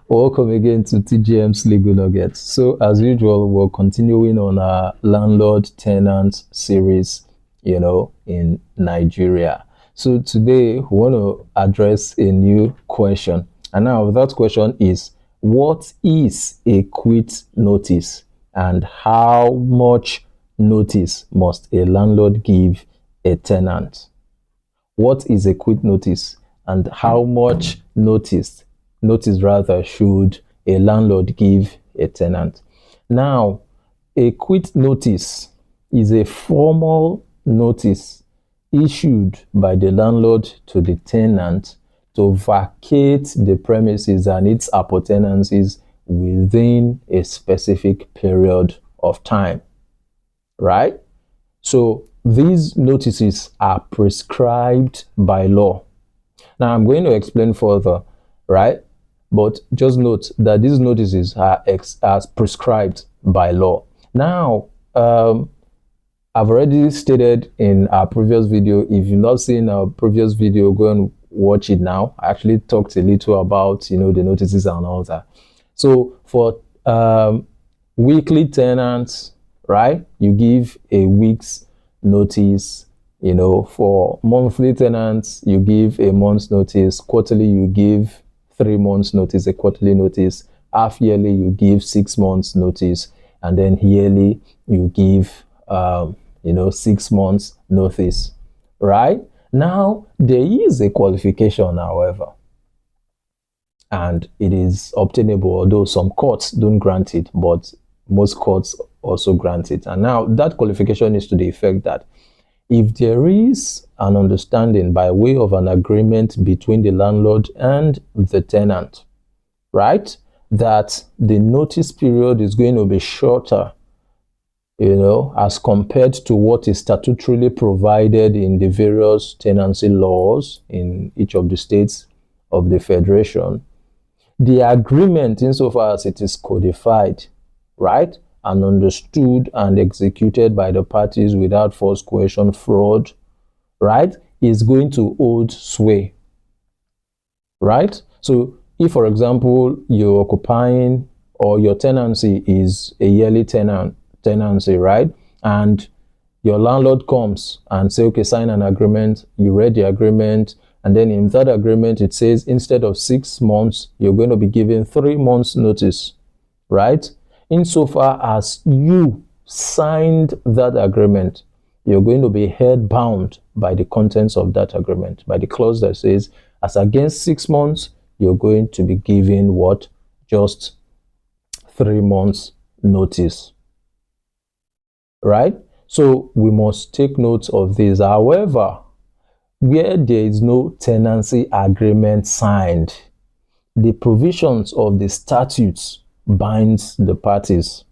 Welcome again to TGM's Legal Nuggets. So, as usual, we're continuing on our landlord tenant series, in Nigeria. So, today we want to address a new question. And now, that question is, what is a quit notice and how much notice must a landlord give a tenant? What is a quit notice and how much notice rather should a landlord give a tenant? Now, a quit notice is a formal notice issued by the landlord to the tenant to vacate the premises and its appurtenances within a specific period of time, right? So these notices are prescribed by law. Now I'm going to explain further, right? But just note that these notices are as prescribed by law. Now, I've already stated in our previous video. If you've not seen our previous video, go and watch it now. I actually talked a little about the notices and all that. So for weekly tenants, right, you give a week's notice. For monthly tenants, you give a month's notice. Quarterly, you give 3 months notice, a quarterly notice. Half yearly, you give 6 months notice, and then yearly, you give 6 months notice, right? Now, there is a qualification, however, and it is obtainable, although some courts don't grant it, but most courts also grant it. And now that qualification is to the effect that if there is an understanding by way of an agreement between the landlord and the tenant, right, that the notice period is going to be shorter, as compared to what is statutorily provided in the various tenancy laws in each of the states of the federation, the agreement, insofar as it is codified, right, and understood and executed by the parties without force, coercion, fraud, right, is going to hold sway, right? So if, for example, you're occupying or your tenancy is a yearly tenancy, right, and your landlord comes and say, okay, sign an agreement, you read the agreement, and then in that agreement it says instead of 6 months, you're going to be given 3 months notice, right? Insofar as you signed that agreement, you're going to be held bound by the contents of that agreement, by the clause that says, as against 6 months, you're going to be given what? Just 3 months notice, right? So we must take note of this. However, where there is no tenancy agreement signed, the provisions of the statutes binds the parties,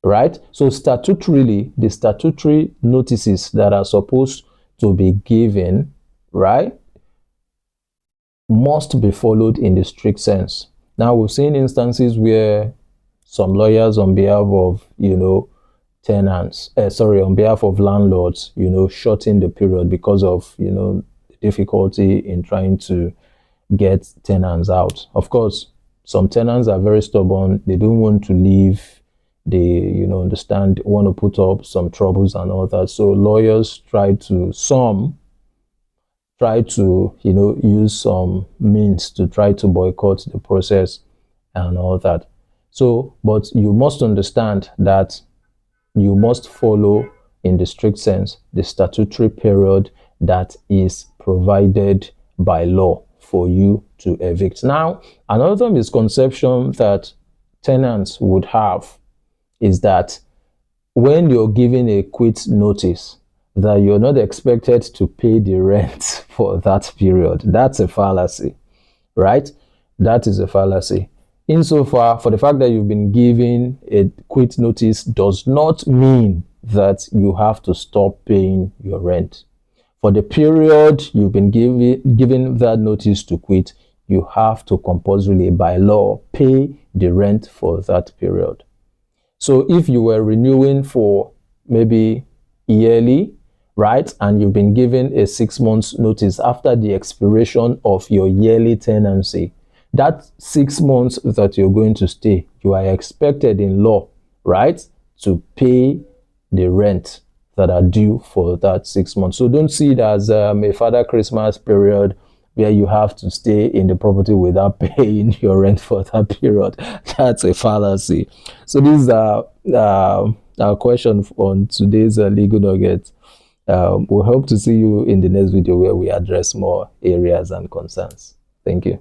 right? So statutorily, the statutory notices that are supposed to be given, right, must be followed in the strict sense. Now, we've seen instances where some lawyers on behalf of, tenants, on behalf of landlords, shorten the period because of, difficulty in trying to get tenants out. Of course, some tenants are very stubborn. They don't want to leave. They, want to put up some troubles and all that. So lawyers try to, use some means to try to boycott the process and all that. So, but you must understand that you must follow, in the strict sense, the statutory period that is provided by law for you to evict. Now, another misconception that tenants would have is that when you're giving a quit notice, that you're not expected to pay the rent for that period. That's a fallacy, right? That is a fallacy. Insofar, for the fact that you've been given a quit notice does not mean that you have to stop paying your rent. For the period you've been given that notice to quit, you have to compulsorily, by law, pay the rent for that period. So if you were renewing for maybe yearly, right, and you've been given a 6 months notice after the expiration of your yearly tenancy, That 6 months that you're going to stay, you are expected in law, right, to pay the rent that are due for that 6 months. So don't see it as a Father Christmas period where you have to stay in the property without paying your rent for that period. That's a fallacy. So this is our question on today's legal nugget. We hope to see you in the next video where we address more areas and concerns. Thank you.